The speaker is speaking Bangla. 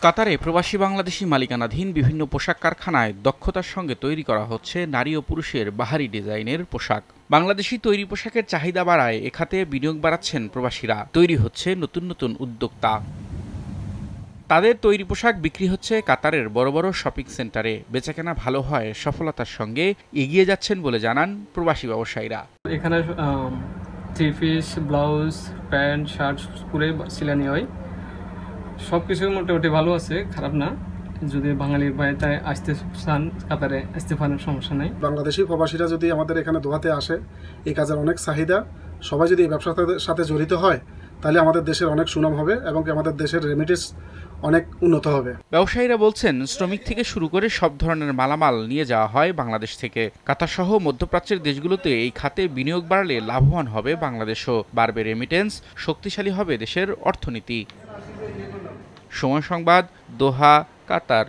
কাতারে প্রবাসী বাংলাদেশি মালিকানাধীন বিভিন্ন পোশাক কারখানায় দক্ষতার সঙ্গে তৈরি করা হচ্ছে নারী ও পুরুষের বাহারি ডিজাইনের পোশাক। বাংলাদেশি তৈরি পোশাকের চাহিদা বাড়ায় এ খাতে বিনিয়োগ বাড়াচ্ছেন প্রবাসীরা। তৈরি হচ্ছে নতুন নতুন উদ্যোক্তা। তাদের তৈরি পোশাক বিক্রি হচ্ছে কাতারের বড় বড় শপিং সেন্টারে। বেচাকেনা ভালো হয়, সফলতার সঙ্গে এগিয়ে যাচ্ছেন বলে জানান প্রবাসী ব্যবসায়ীরা। এখানে three piece, blouse, pant, shirt পুরে সিলানি হয়। সব কিছু মোটামুটি ভালো আছে, খারাপ না। যদি বাঙালির বাইরে আসতে চান, কাতারে আসতে পারেন, সমস্যা নেই। বাংলাদেশি প্রবাসীরা যদি আমাদের এখানে দোহাতে আসে, এই কাজের অনেক চাহিদা। সবাই যদি এই ব্যবসার সাথে জড়িত হয়, তাহলে আমাদের দেশের অনেক সুনাম হবে এবং আমাদের দেশের রেমিটেন্স অনেক উন্নত হবে। ব্যবসায়ীরা বলছেন, শ্রমিক থেকে শুরু করে সব ধরনের মালামাল নিয়ে যাওয়া হয় বাংলাদেশ থেকে। কাতার সহ মধ্যপ্রাচ্যের দেশগুলোতে এই খাতে বিনিয়োগ বাড়লে লাভবান হবে বাংলাদেশও। বাড়বে রেমিটেন্স, শক্তিশালী হবে দেশের অর্থনীতি। সময় সংবাদ, দোহা, কাতার।